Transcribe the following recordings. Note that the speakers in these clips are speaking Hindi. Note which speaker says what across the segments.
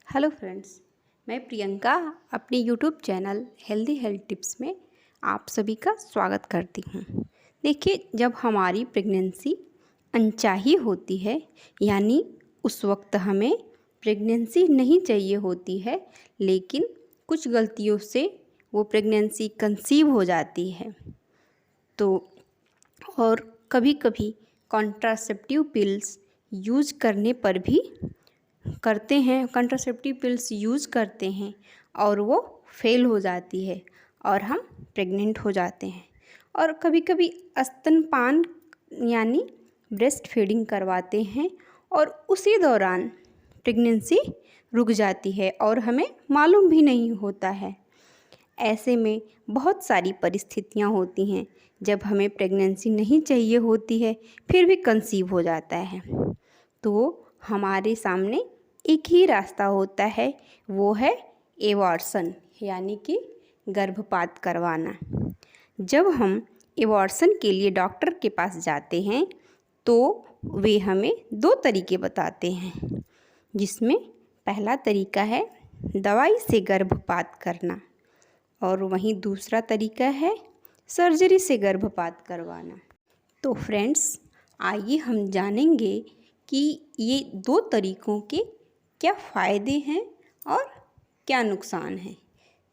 Speaker 1: हेलो फ्रेंड्स, मैं प्रियंका अपने YouTube channel healthy health tips में आप सभी का स्वागत करती हूँ। देखिए, जब हमारी प्रेगनेंसी अनचाही होती है, यानी उस वक्त हमें प्रेगनेंसी नहीं चाहिए होती है, लेकिन कुछ गलतियों से वो प्रेगनेंसी कंसीव हो जाती है, तो और कभी कभी कॉन्ट्रासेप्टिव पिल्स यूज करने पर भी करते हैं कंट्रासेप्टिव पिल्स यूज़ करते हैं और वो फेल हो जाती है और हम प्रेग्नेंट हो जाते हैं। और कभी कभी स्तनपान यानी ब्रेस्ट फीडिंग करवाते हैं और उसी दौरान प्रेगनेंसी रुक जाती है और हमें मालूम भी नहीं होता है। ऐसे में बहुत सारी परिस्थितियाँ होती हैं जब हमें प्रेगनेंसी नहीं चाहिए होती है फिर भी कंसीव हो जाता है। तो हमारे सामने एक ही रास्ता होता है, वो है एबॉर्शन यानी कि गर्भपात करवाना। जब हम एबॉर्शन के लिए डॉक्टर के पास जाते हैं तो वे हमें दो तरीके बताते हैं, जिसमें पहला तरीका है दवाई से गर्भपात करना और वहीं दूसरा तरीका है सर्जरी से गर्भपात करवाना। तो फ्रेंड्स, आइए हम जानेंगे कि ये दो तरीकों के क्या फ़ायदे हैं और क्या नुकसान हैं।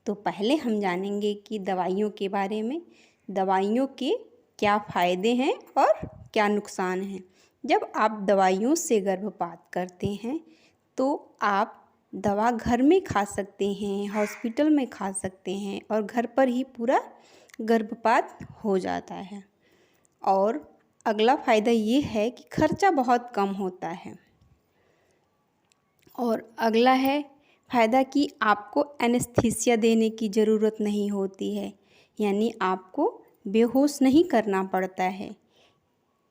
Speaker 1: तो पहले हम जानेंगे कि दवाइयों के बारे में, दवाइयों के क्या फ़ायदे हैं और क्या नुकसान हैं। जब आप दवाइयों से गर्भपात करते हैं तो आप दवा घर में खा सकते हैं, हॉस्पिटल में खा सकते हैं और घर पर ही पूरा गर्भपात हो जाता है। और अगला फ़ायदा ये है कि खर्चा बहुत कम होता है। और अगला है फ़ायदा कि आपको एनेस्थीसिया देने की ज़रूरत नहीं होती है, यानी आपको बेहोश नहीं करना पड़ता है।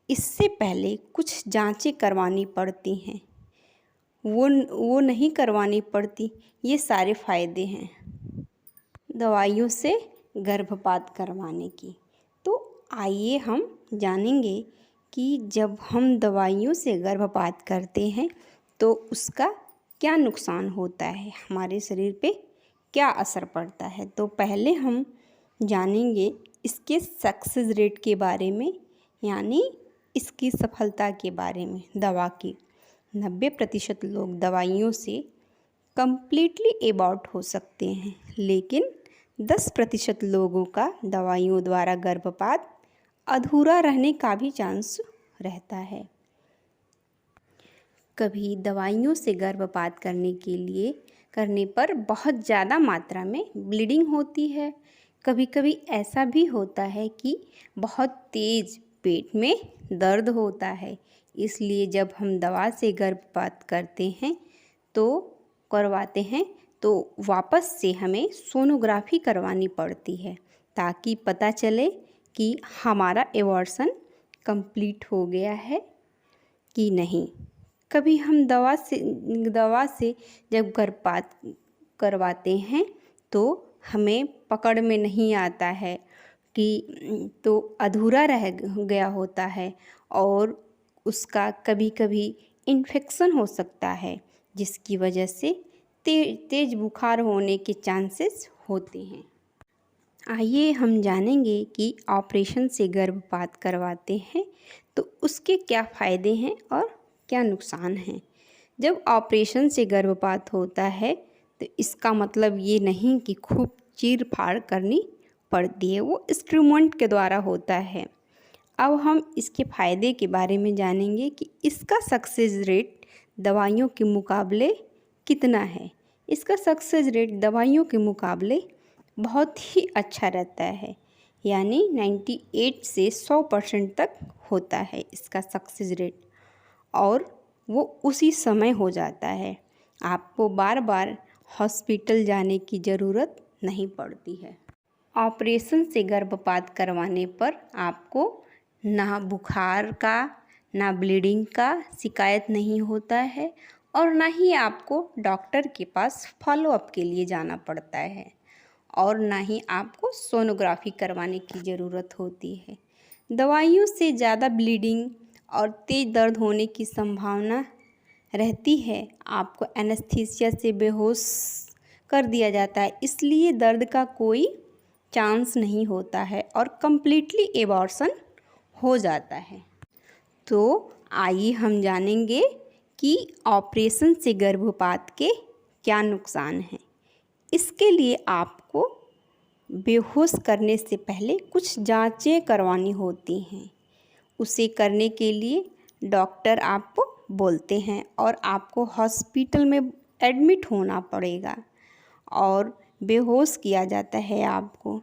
Speaker 1: इससे पहले कुछ जांचें करवानी पड़ती हैं, वो नहीं करवानी पड़ती। ये सारे फ़ायदे हैं दवाइयों से गर्भपात करवाने की। तो आइए हम जानेंगे कि जब हम दवाइयों से गर्भपात करते हैं तो उसका क्या नुकसान होता है, हमारे शरीर पे क्या असर पड़ता है। तो पहले हम जानेंगे इसके सक्सेस रेट के बारे में, यानी इसकी सफलता के बारे में। दवा की 90% लोग दवाइयों से कम्प्लीटली एबॉर्ट हो सकते हैं, लेकिन 10% लोगों का दवाइयों द्वारा गर्भपात अधूरा रहने का भी चांस रहता है। कभी दवाइयों से गर्भपात करने पर बहुत ज़्यादा मात्रा में ब्लीडिंग होती है। कभी कभी ऐसा भी होता है कि बहुत तेज़ पेट में दर्द होता है। इसलिए जब हम दवा से गर्भपात करवाते हैं तो वापस से हमें सोनोग्राफी करवानी पड़ती है, ताकि पता चले कि हमारा एबॉर्शन कंप्लीट हो गया है कि नहीं। कभी हम दवा से जब गर्भपात करवाते हैं तो हमें पकड़ में नहीं आता है कि तो अधूरा रह गया होता है और उसका कभी कभी इन्फेक्शन हो सकता है, जिसकी वजह से तेज बुखार होने के चांसेस होते हैं। आइए हम जानेंगे कि ऑपरेशन से गर्भपात करवाते हैं तो उसके क्या फ़ायदे हैं और क्या नुकसान हैं। जब ऑपरेशन से गर्भपात होता है तो इसका मतलब ये नहीं कि खूब चीर फाड़ करनी पड़ती है, वो इंस्ट्रूमेंट के द्वारा होता है। अब हम इसके फ़ायदे के बारे में जानेंगे कि इसका सक्सेस रेट दवाइयों के मुकाबले कितना है। इसका सक्सेस रेट दवाइयों के मुकाबले बहुत ही अच्छा रहता है, यानी 98 से 100% तक होता है इसका सक्सेस रेट, और वो उसी समय हो जाता है। आपको बार बार हॉस्पिटल जाने की ज़रूरत नहीं पड़ती है। ऑपरेशन से गर्भपात करवाने पर आपको ना बुखार का ना ब्लीडिंग का शिकायत नहीं होता है और ना ही आपको डॉक्टर के पास फॉलोअप के लिए जाना पड़ता है और ना ही आपको सोनोग्राफी करवाने की ज़रूरत होती है। दवाइयों से ज़्यादा ब्लीडिंग और तेज़ दर्द होने की संभावना रहती है आपको एनेस्थीसिया से बेहोश कर दिया जाता है, इसलिए दर्द का कोई चांस नहीं होता है और कम्प्लीटली एबॉर्शन हो जाता है। तो आइए हम जानेंगे कि ऑपरेशन से गर्भपात के क्या नुकसान हैं। इसके लिए आपको बेहोश करने से पहले कुछ जांचें करवानी होती हैं। उसे करने के लिए डॉक्टर आपको बोलते हैं और आपको हॉस्पिटल में एडमिट होना पड़ेगा और बेहोश किया जाता है आपको।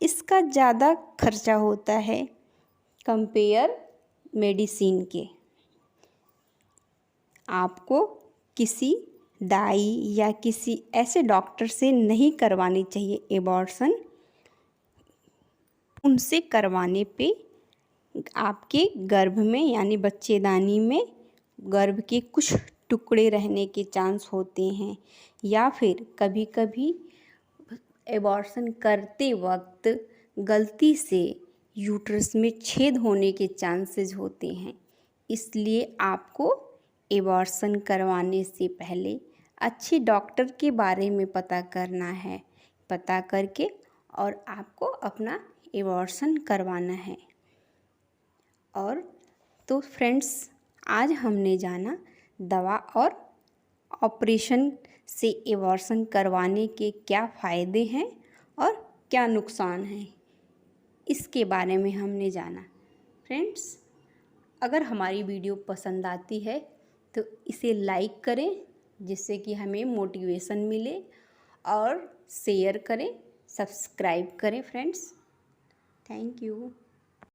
Speaker 1: इसका ज़्यादा खर्चा होता है कंपेयर मेडिसिन के। आपको किसी दाई या किसी ऐसे डॉक्टर से नहीं करवानी चाहिए एबॉर्शन। उनसे करवाने पे आपके गर्भ में यानी बच्चेदानी में गर्भ के कुछ टुकड़े रहने के चांस होते हैं या फिर कभी कभी एबॉर्शन करते वक्त गलती से यूट्रस में छेद होने के चांसेस होते हैं। इसलिए आपको एबॉर्शन करवाने से पहले अच्छे डॉक्टर के बारे में पता करना है। पता करके और आपको अपना एबॉर्शन करवाना है। और तो फ्रेंड्स, आज हमने जाना दवा और ऑपरेशन से एबॉर्शन करवाने के क्या फ़ायदे हैं और क्या नुकसान हैं, इसके बारे में हमने जाना। फ्रेंड्स, अगर हमारी वीडियो पसंद आती है तो इसे लाइक करें जिससे कि हमें मोटिवेशन मिले, और शेयर करें, सब्सक्राइब करें फ्रेंड्स। Thank you.